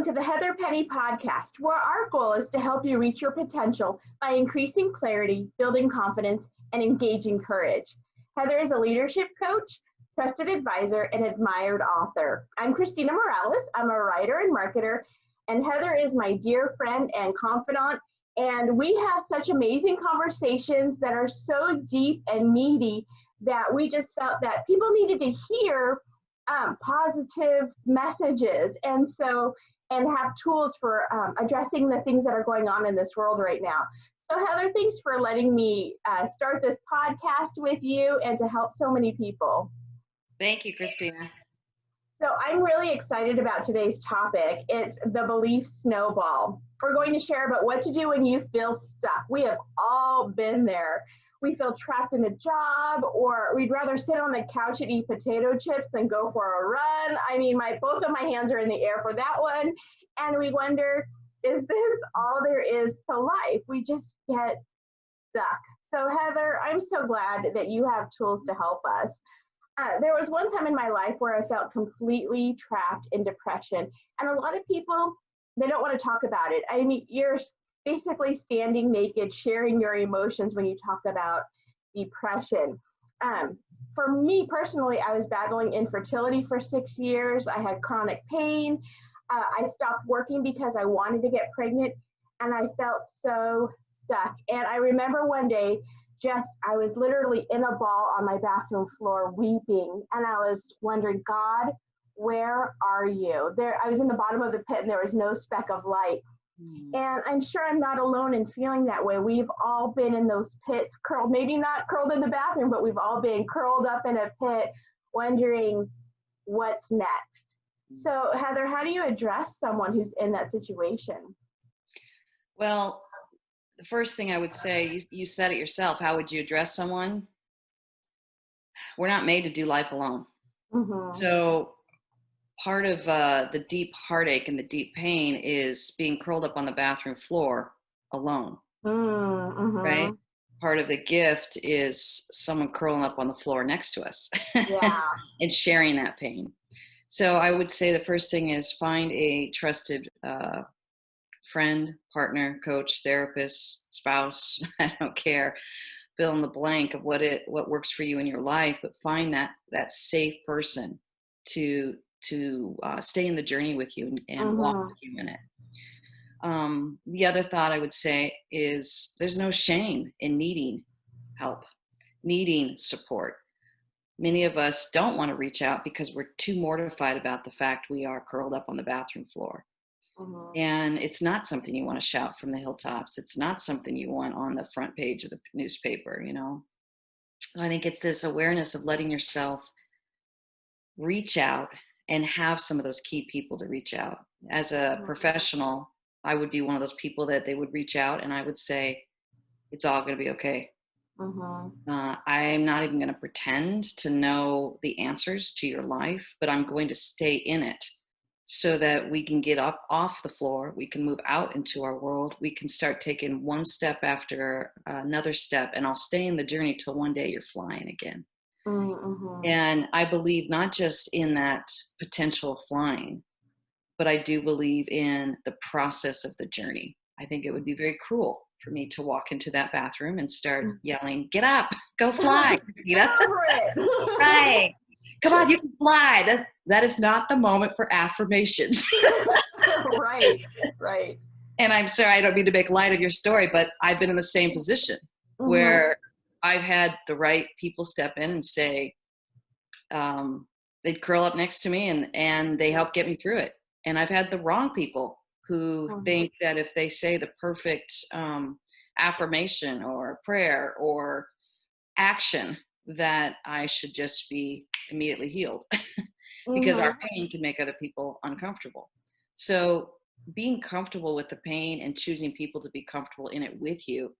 to the Heather Penny podcast, where our goal is to help you reach your potential by increasing clarity, building confidence, and engaging courage. Heather is a leadership coach, trusted advisor, and admired author. I'm Christina Morales. I'm a writer and marketer, and Heather is my dear friend and confidant. And we have such amazing conversations that are so deep and meaty that we just felt that people needed to hear positive messages and have tools for addressing the things that are going on in this world right now. So Heather, thanks for letting me start this podcast with you and to help so many people. Thank you, Christina. So I'm really excited about today's topic. It's the Belief Snowball. We're going to share about what to do when you feel stuck. We have all been there. We feel trapped in a job, or we'd rather sit on the couch and eat potato chips than go for a run. I mean, both of my hands are in the air for that one. And we wonder, is this all there is to life? We just get stuck. So Heather, I'm so glad that you have tools to help us. There was one time in my life where I felt completely trapped in depression. And a lot of people, they don't want to talk about it. I mean, you're basically standing naked, sharing your emotions when you talk about depression. For me personally, I was battling infertility for 6 years. I had chronic pain. I stopped working because I wanted to get pregnant, and I felt so stuck. And I remember one day, I was literally in a ball on my bathroom floor weeping, and I was wondering, God, where are you? I was in the bottom of the pit, and there was no speck of light. And I'm sure I'm not alone in feeling that way. We've all been in those pits, curled, maybe not curled in the bathroom, but we've all been curled up in a pit, wondering what's next. So Heather, how do you address someone who's in that situation? Well, the first thing I would say, you said it yourself, how would you address someone? We're not made to do life alone. Mm-hmm. So part of the deep heartache and the deep pain is being curled up on the bathroom floor alone, mm-hmm. Right? Part of the gift is someone curling up on the floor next to us, yeah. And sharing that pain. So I would say the first thing is find a trusted friend, partner, coach, therapist, spouse, I don't care, fill in the blank of what works for you in your life, but find that safe person to stay in the journey with you and mm-hmm. walk with you in it. The other thought I would say is there's no shame in needing help, needing support. Many of us don't want to reach out because we're too mortified about the fact we are curled up on the bathroom floor. Mm-hmm. And it's not something you want to shout from the hilltops. It's not something you want on the front page of the newspaper, you know. I think it's this awareness of letting yourself reach out and have some of those key people to reach out. As a professional, I would be one of those people that they would reach out and I would say, it's all going to be okay. Mm-hmm. I'm not even going to pretend to know the answers to your life, but I'm going to stay in it so that we can get up off the floor. We can move out into our world. We can start taking one step after another step, and I'll stay in the journey till one day you're flying again. Mm-hmm. And I believe not just in that potential flying, but I do believe in the process of the journey. I think it would be very cruel for me to walk into that bathroom and start yelling, get up, go fly, Christina. Right. Come on, you can fly. That is not the moment for affirmations. Right. And I'm sorry, I don't mean to make light of your story, but I've been in the same position where I've had the right people step in and say, they'd curl up next to me and they help get me through it. And I've had the wrong people who think that if they say the perfect affirmation or prayer or action, that I should just be immediately healed because our pain can make other people uncomfortable. So being comfortable with the pain and choosing people to be comfortable in it with you.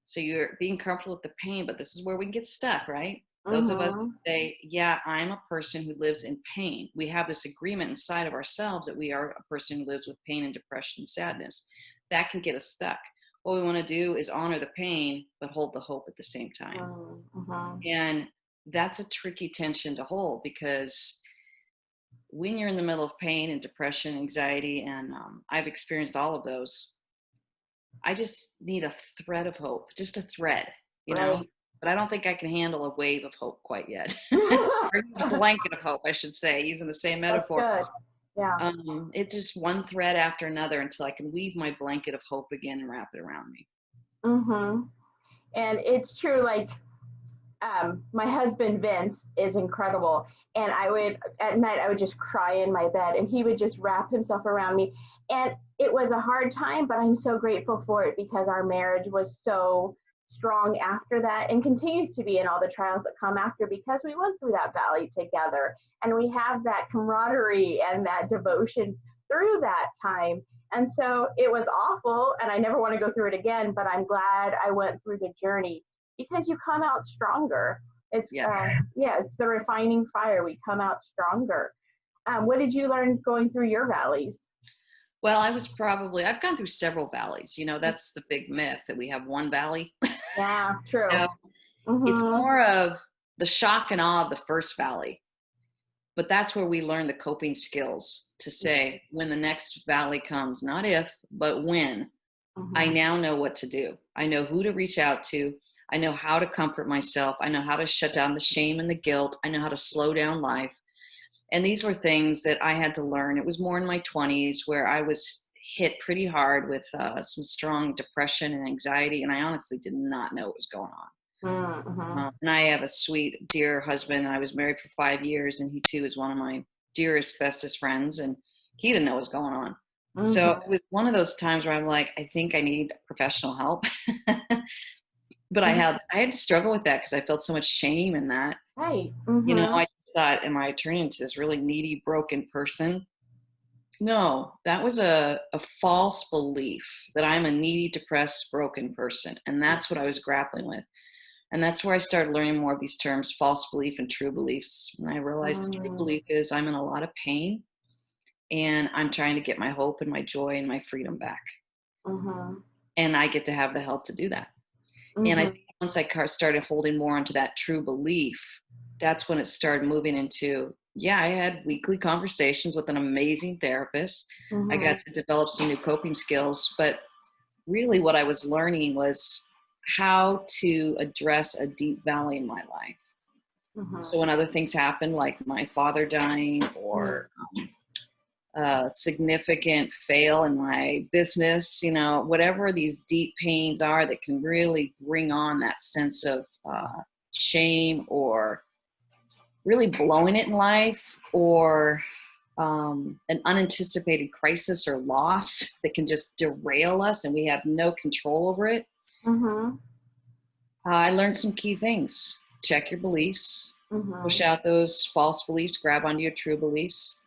So you're being comfortable with the pain, but this is where we can get stuck, right? Those of us who say, yeah, I'm a person who lives in pain. We have this agreement inside of ourselves that we are a person who lives with pain and depression and sadness. That can get us stuck. What we want to do is honor the pain, but hold the hope at the same time. And that's a tricky tension to hold because when you're in the middle of pain and depression, anxiety, and I've experienced all of those, I just need a thread of hope, just a thread, you know. Right. But I don't think I can handle a wave of hope quite yet, or a blanket of hope, I should say, using the same That's metaphor. good. Yeah. It's just one thread after another until I can weave my blanket of hope again and wrap it around me. Mm-hmm. And it's true, like my husband Vince is incredible, and I would at night I would just cry in my bed, and he would just wrap himself around me, and it was a hard time, but I'm so grateful for it because our marriage was so strong after that and continues to be in all the trials that come after because we went through that valley together and we have that camaraderie and that devotion through that time. And so it was awful and I never want to go through it again, but I'm glad I went through the journey because you come out stronger. It's it's the refining fire. We come out stronger. What did you learn going through your valleys? Well, I've gone through several valleys. You know, that's the big myth that we have one valley. Yeah, true. No, it's Mm-hmm. more of the shock and awe of the first valley. But that's where we learn the coping skills to say when the next valley comes, not if, but when, I Mm-hmm. now know what to do. I know who to reach out to. I know how to comfort myself. I know how to shut down the shame and the guilt. I know how to slow down life. And these were things that I had to learn. It was more in my 20s where I was hit pretty hard with some strong depression and anxiety. And I honestly did not know what was going on. Mm-hmm. And I have a sweet, dear husband. I was married for 5 years, and he too is one of my dearest, bestest friends. And he didn't know what was going on. So Mm-hmm. it was one of those times where I'm like, I think I need professional help. But I had to struggle with that because I felt so much shame in that. Right. You know, Mm-hmm. I thought, am I turning into this really needy, broken person? No, that was a false belief that I'm a needy, depressed, broken person. And that's what I was grappling with. And that's where I started learning more of these terms, false belief and true beliefs. And I realized the true belief is I'm in a lot of pain and I'm trying to get my hope and my joy and my freedom back. Mm-hmm. And I get to have the help to do that. And I Mm-hmm. think once I started holding more onto that true belief, that's when it started moving into, I had weekly conversations with an amazing therapist. I Mm-hmm. got to develop some new coping skills, but really what I was learning was how to address a deep valley in my life. Mm-hmm. So when other things happen, like my father dying or significant fail in my business, you know, whatever these deep pains are that can really bring on that sense of shame or really blowing it in life or an unanticipated crisis or loss that can just derail us and we have no control over it. Mm-hmm. I learned some key things. Check your beliefs, push Mm-hmm. out those false beliefs, grab onto your true beliefs.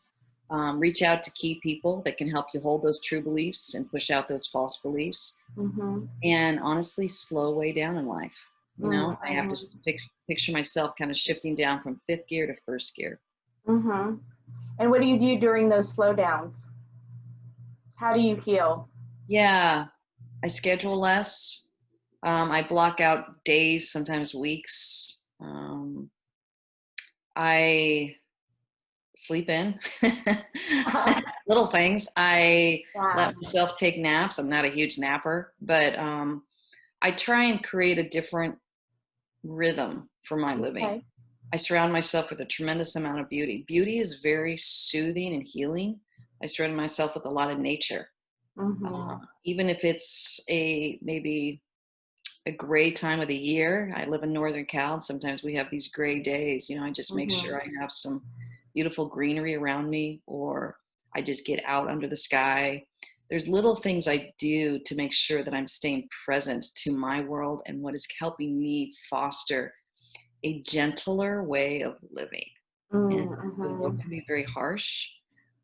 Reach out to key people that can help you hold those true beliefs and push out those false beliefs. Mm-hmm. And honestly, slow way down in life. You know, I have to Mm-hmm. picture myself kind of shifting down from fifth gear to first gear. Mm-hmm. And what do you do during those slowdowns? How do you heal? Yeah, I schedule less. I block out days, sometimes weeks. I sleep in. Little things. I Yeah. let myself take naps. I'm not a huge napper, but I try and create a different rhythm for my living. Okay. I surround myself with a tremendous amount of beauty. Beauty is very soothing and healing. I surround myself with a lot of nature. Mm-hmm. Even if it's maybe a gray time of the year. I live in Northern Cal, and sometimes we have these gray days. You know, I just make Mm-hmm. sure I have some beautiful greenery around me, or I just get out under the sky. There's little things I do to make sure that I'm staying present to my world and what is helping me foster a gentler way of living. And the world Mm-hmm. can be very harsh.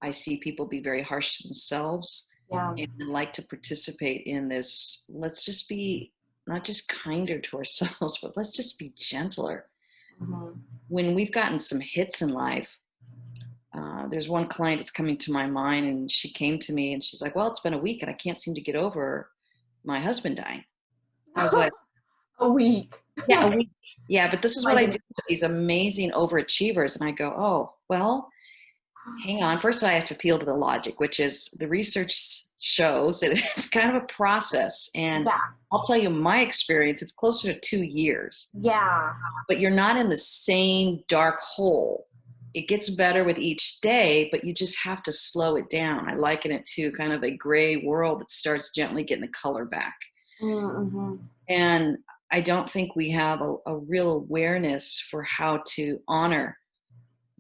I see people be very harsh to themselves Yeah. and like to participate in this. Let's just be not just kinder to ourselves, but let's just be gentler. Mm-hmm. When we've gotten some hits in life, there's one client that's coming to my mind, and she came to me and she's like, well, it's been a week and I can't seem to get over my husband dying. I was like, A week. yeah, a week. Yeah, but this is My what I do goodness. with these amazing overachievers. And I go, oh, well, hang on. First, I have to appeal to the logic, which is the research shows that it's kind of a process. And Yeah. I'll tell you my experience, it's closer to 2 years. Yeah. But you're not in the same dark hole. It gets better with each day, but you just have to slow it down. I liken it to kind of a gray world that starts gently getting the color back. Mm-hmm. And I don't think we have a real awareness for how to honor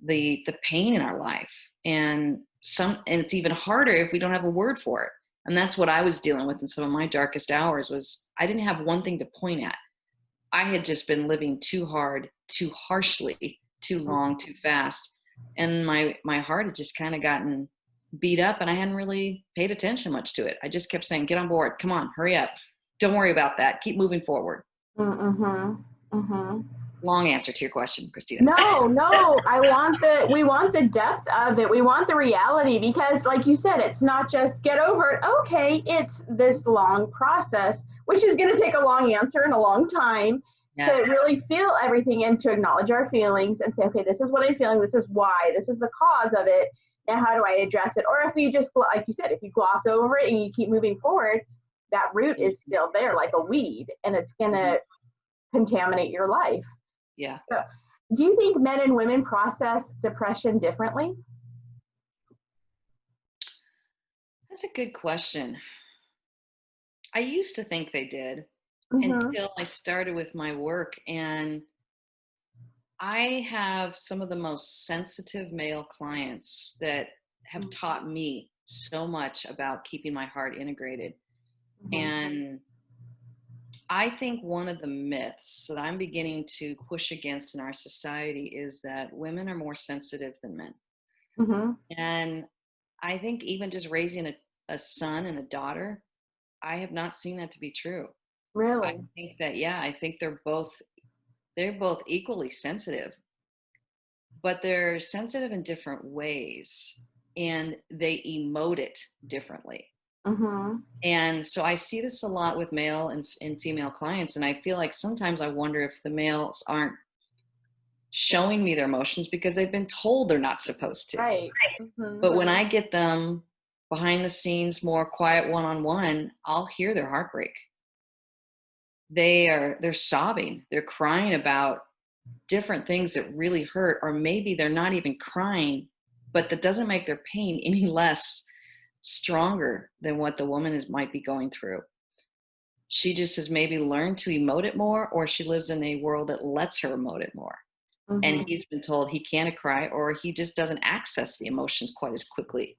the pain in our life. And it's even harder if we don't have a word for it. And that's what I was dealing with in some of my darkest hours was I didn't have one thing to point at. I had just been living too hard, too harshly, too long, too fast. And my heart had just kind of gotten beat up and I hadn't really paid attention much to it. I just kept saying, get on board. Come on, hurry up. Don't worry about that. Keep moving forward. Mm-hmm. Mm-hmm. Long answer to your question, Christina. No, we want the depth of it. We want the reality because like you said, it's not just get over it. Okay, it's this long process, which is going to take a long answer and a long time to really feel everything and to acknowledge our feelings and say, okay, this is what I'm feeling. This is why, this is the cause of it. Now, how do I address it? Or if you just, like you said, if you gloss over it and you keep moving forward, that root is still there like a weed and it's going to contaminate your life. Yeah. So, do you think men and women process depression differently? That's a good question. I used to think they did Mm-hmm. until I started with my work. And I have some of the most sensitive male clients that have taught me so much about keeping my heart integrated. Mm-hmm. And I think one of the myths that I'm beginning to push against in our society is that women are more sensitive than men. Mm-hmm. And I think even just raising a son and a daughter, I have not seen that to be true. Really? I think that, I think they're both equally sensitive, but they're sensitive in different ways and they emote it differently. Mm-hmm. And so I see this a lot with male and female clients. And I feel like sometimes I wonder if the males aren't showing me their emotions because they've been told they're not supposed to. Right. Mm-hmm. But when I get them behind the scenes, more quiet one-on-one, I'll hear their heartbreak. They're sobbing, they're crying about different things that really hurt, or maybe they're not even crying, but that doesn't make their pain any less stronger than what the woman might be going through. She just has maybe learned to emote it more, or she lives in a world that lets her emote it more. Mm-hmm. And he's been told he can't cry, or he just doesn't access the emotions quite as quickly.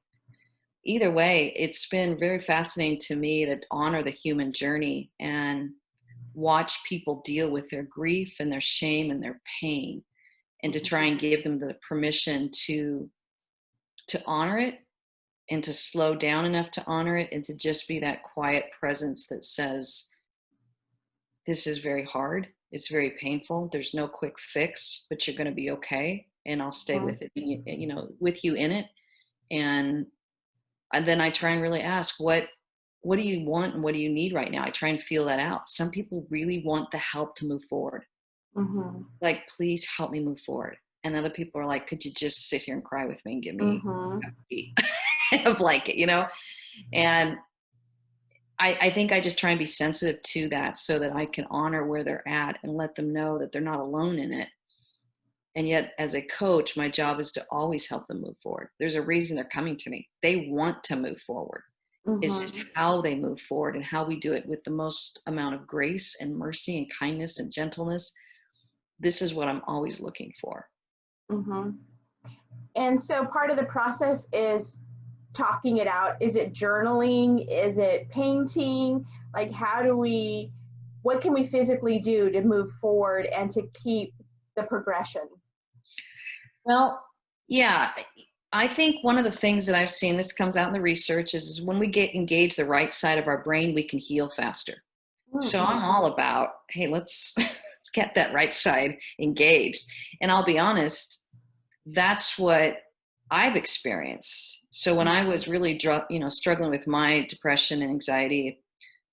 Either way, it's been very fascinating to me to honor the human journey and watch people deal with their grief and their shame and their pain, and to try and give them the permission to honor it and to slow down enough to honor it, and to just be that quiet presence that says, this is very hard. It's very painful. There's no quick fix, but you're going to be okay. And I'll stay with it, with you in it. And then I try and really ask, what do you want and what do you need right now? I try and feel that out. Some people really want the help to move forward. Mm-hmm. Like, please help me move forward. And other people are like, could you just sit here and cry with me and give me a blanket, And I think I just try and be sensitive to that so that I can honor where they're at and let them know that they're not alone in it. And yet, as a coach, my job is to always help them move forward. There's a reason they're coming to me. They want to move forward. Mm-hmm. It's just how they move forward and how we do it with the most amount of grace and mercy and kindness and gentleness. This is what I'm always looking for. Mm-hmm. And so part of the process is talking it out. Is it journaling? Is it painting? Like, what can we physically do to move forward and to keep the progression? Well, yeah, I think one of the things that I've seen, this comes out in the research, is when we get engaged the right side of our brain, we can heal faster. Mm-hmm. So I'm all about, hey, let's get that right side engaged. And I'll be honest, that's what I've experienced. So when I was really, struggling with my depression and anxiety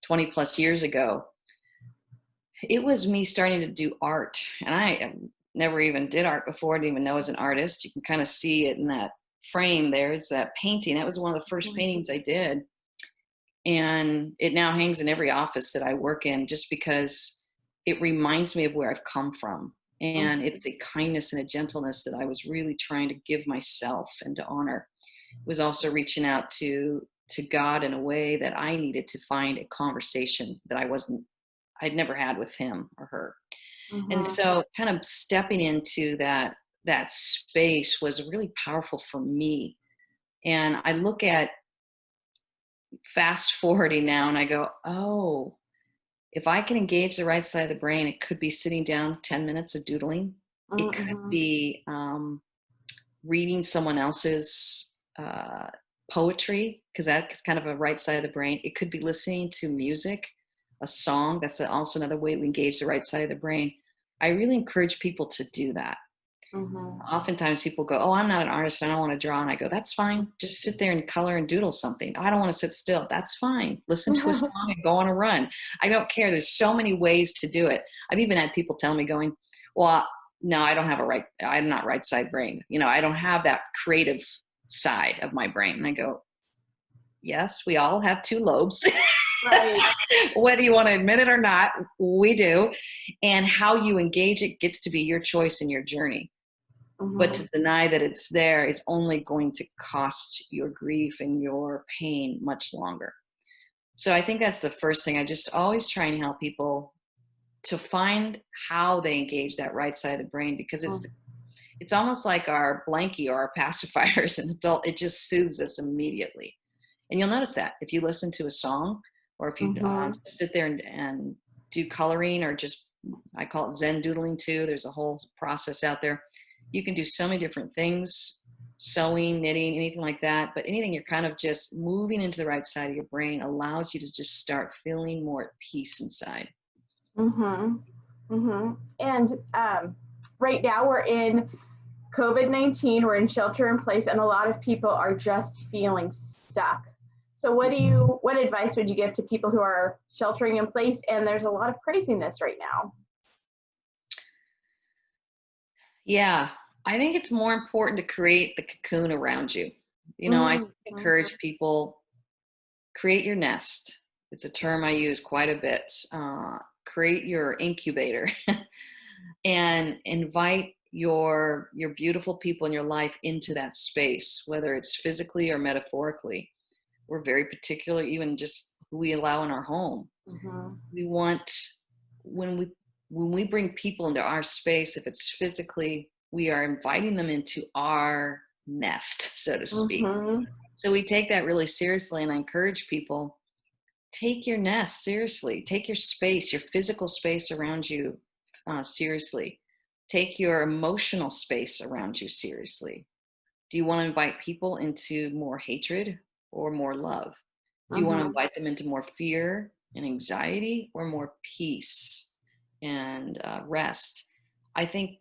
20 plus years ago, it was me starting to do art. And I never even did art before. I didn't even know as an artist. You can kind of see it in that frame, there's a painting. That was one of the first paintings I did. And it now hangs in every office that I work in, just because it reminds me of where I've come from. And it's a kindness and a gentleness that I was really trying to give myself and to honor. It was also reaching out to God in a way that I needed to find a conversation that I'd never had with him or her. And so kind of stepping into that space was really powerful for me. And I look at fast forwarding now and I go, oh, if I can engage the right side of the brain, it could be sitting down 10 minutes of doodling. It could be reading someone else's poetry, because that's kind of a right side of the brain. It could be listening to music, a song. That's also another way we engage the right side of the brain. I really encourage people to do that. Oftentimes people go, oh, I'm not an artist, I don't want to draw. And I go, that's fine. Just sit there and color and doodle something. I don't want to sit still. That's fine. Listen to a song and go on a run. I don't care. There's so many ways to do it. I've even had people tell me going, well, no, I'm not right side brain. I don't have that creative side of my brain. And I go, yes, we all have two lobes. Right. Whether you want to admit it or not, we do. And how you engage it gets to be your choice and your journey. But to deny that it's there is only going to cost your grief and your pain much longer. So I think that's the first thing. I just always try and help people to find how they engage that right side of the brain, because it's almost like our blankie or our pacifier as an adult. It just soothes us immediately. And you'll notice that if you listen to a song, or if you sit there and do coloring, or just, I call it Zen doodling too. There's a whole process out there. You can do so many different things, sewing, knitting, anything like that. But anything you're kind of just moving into the right side of your brain allows you to just start feeling more at peace inside. And right now we're in COVID-19, we're in shelter in place, and a lot of people are just feeling stuck. So what advice would you give to people who are sheltering in place? And there's a lot of craziness right now. Yeah, I think it's more important to create the cocoon around you. I encourage people, create your nest. It's a term I use quite a bit. Create your incubator and invite your beautiful people in your life into that space, whether it's physically or metaphorically. We're very particular, even just who we allow in our home. We want, when we bring people into our space, if it's physically, we are inviting them into our nest, so to speak. So we take that really seriously, and I encourage people, take your nest seriously. Take your space, your physical space around you seriously. Take your emotional space around you seriously. Do you want to invite people into more hatred or more love? Do you want to invite them into more fear and anxiety, or more peace and rest? I think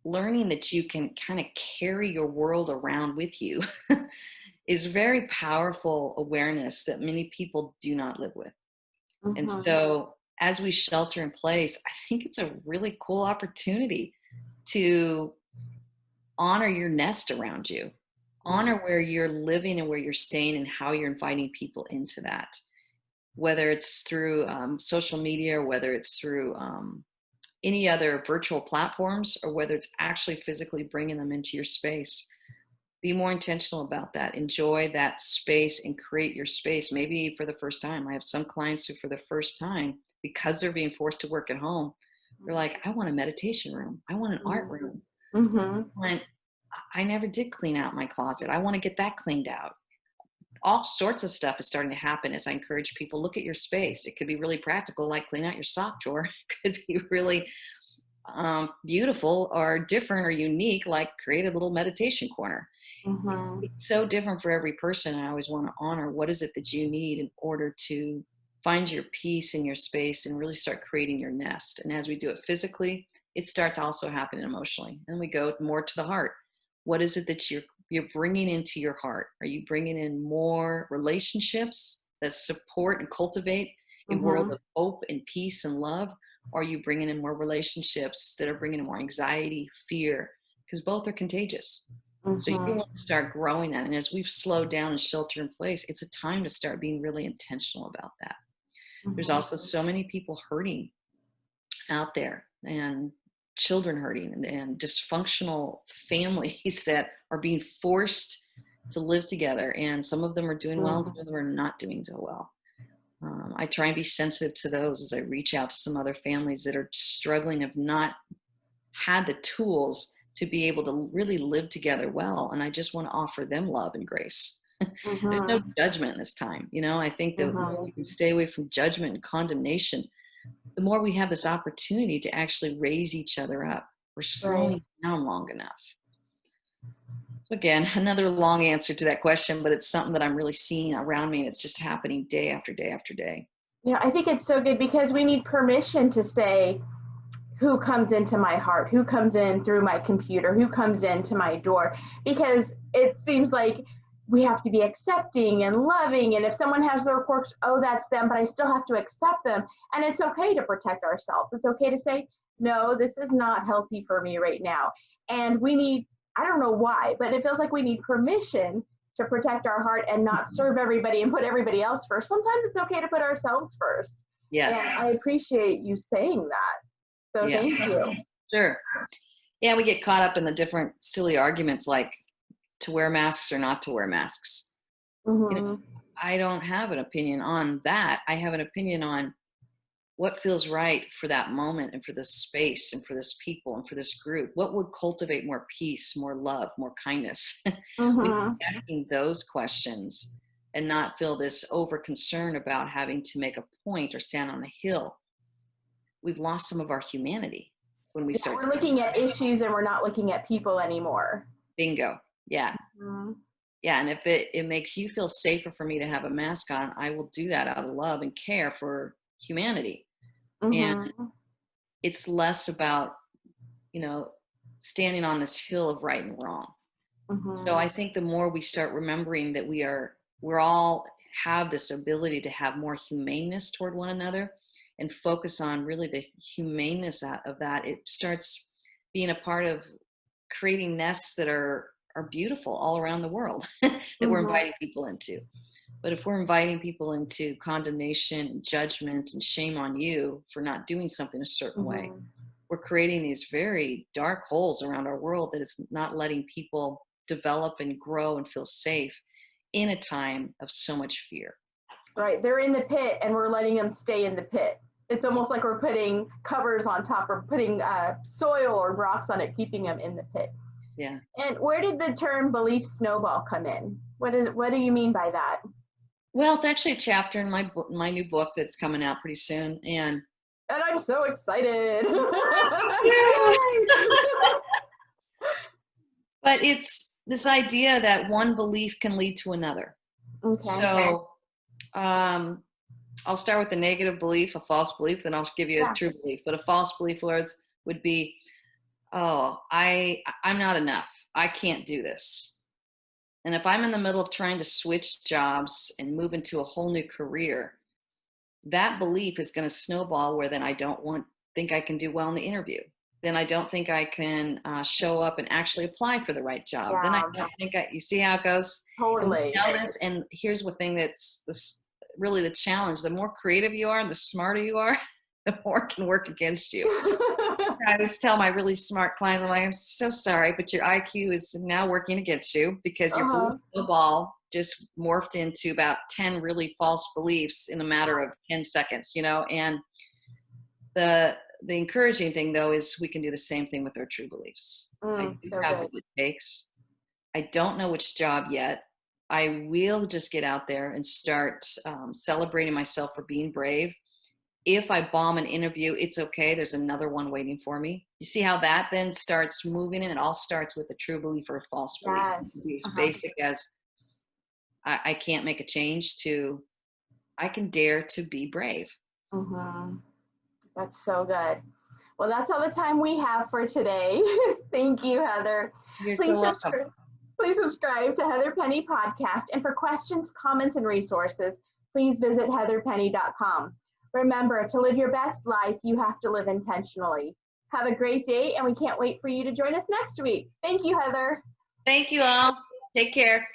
learning that you can kind of carry your world around with you is very powerful awareness that many people do not live with. And so as we shelter in place, I think it's a really cool opportunity to honor your nest around you, honor where you're living and where you're staying, and how you're inviting people into that, whether it's through social media, or whether it's through any other virtual platforms, or whether it's actually physically bringing them into your space. Be more intentional about that. Enjoy that space and create your space. Maybe for the first time. I have some clients who, for the first time, because they're being forced to work at home, they're like, I want a meditation room. I want an art room. I never did clean out my closet. I want to get that cleaned out. All sorts of stuff is starting to happen as I encourage people, look at your space. It could be really practical, like clean out your sock drawer. It could be really beautiful or different or unique, like create a little meditation corner. It's so different for every person. I always want to honor, what is it that you need in order to find your peace in your space and really start creating your nest. And as we do it physically, it starts also happening emotionally. And we go more to the heart. What is it that you're bringing into your heart? Are you bringing in more relationships that support and cultivate a world of hope and peace and love? Or are you bringing in more relationships that are bringing in more anxiety, fear? Because both are contagious. So you want to start growing that. And as we've slowed down and shelter in place, it's a time to start being really intentional about that. There's also so many people hurting out there, and children hurting, and dysfunctional families that are being forced to live together. And some of them are doing well, and some of them are not doing so well. I try and be sensitive to those as I reach out to some other families that are struggling, have not had the tools to be able to really live together well. And I just want to offer them love and grace. There's no judgment this time. I think the more we can stay away from judgment and condemnation, the more we have this opportunity to actually raise each other up. We're slowing down long enough. So again, another long answer to that question, but it's something that I'm really seeing around me, and it's just happening day after day after day. Yeah, I think it's so good because we need permission to say who comes into my heart, who comes in through my computer, who comes into my door, because it seems like we have to be accepting and loving. And if someone has their quirks, oh, that's them, but I still have to accept them. And it's okay to protect ourselves. It's okay to say, no, this is not healthy for me right now. And we need, I don't know why, but it feels like we need permission to protect our heart and not serve everybody and put everybody else first. Sometimes it's okay to put ourselves first. Yes. And I appreciate you saying that. So thank you. Sure. Yeah, we get caught up in the different silly arguments like to wear masks or not to wear masks. I don't have an opinion on that. I have an opinion on what feels right for that moment and for this space and for this people and for this group. What would cultivate more peace, more love, more kindness? We're asking those questions and not feel this over concern about having to make a point or stand on a hill. We've lost some of our humanity when we start. We're looking at issues and we're not looking at people anymore. Bingo. Yeah. Yeah. And if it makes you feel safer for me to have a mask on, I will do that out of love and care for humanity. And it's less about, standing on this hill of right and wrong. So I think the more we start remembering that we're all have this ability to have more humaneness toward one another and focus on really the humaneness of that, it starts being a part of creating nests that are beautiful all around the world that we're inviting people into. But if we're inviting people into condemnation, judgment, and shame on you for not doing something a certain way, we're creating these very dark holes around our world that is not letting people develop and grow and feel safe in a time of so much fear. Right. They're in the pit and we're letting them stay in the pit. It's almost like we're putting covers on top or putting soil or rocks on it, keeping them in the pit. Yeah. And where did the term belief snowball come in? What do you mean by that? Well, it's actually a chapter in my new book that's coming out pretty soon. And I'm so excited. But it's this idea that one belief can lead to another. Okay. So I'll start with the negative belief, a false belief, then I'll give you a true belief. But a false belief would be, oh, I'm not enough. I can't do this. And if I'm in the middle of trying to switch jobs and move into a whole new career, that belief is going to snowball where then I don't think I can do well in the interview. Then I don't think I can show up and actually apply for the right job. Then I don't think you see how it goes? Totally. And here's one thing that's really the challenge. The more creative you are and the smarter you are, the more it can work against you. I always tell my really smart clients, I'm like, I'm so sorry, but your IQ is now working against you because your belief snowball just morphed into about 10 really false beliefs in a matter of 10 seconds, and the encouraging thing though is we can do the same thing with our true beliefs. I do have what it takes. I don't know which job yet. I will just get out there and start celebrating myself for being brave. If I bomb an interview, it's okay. There's another one waiting for me. You see how that then starts moving, and it all starts with a true belief or a false belief. It's basic as I can't make a change to I can dare to be brave. That's so good. Well, that's all the time we have for today. Thank you, Heather. You're so welcome. Please subscribe to Heather Penny Podcast. And for questions, comments, and resources, please visit heatherpenny.com. Remember, to live your best life, you have to live intentionally. Have a great day, and we can't wait for you to join us next week. Thank you, Heather. Thank you all. Take care.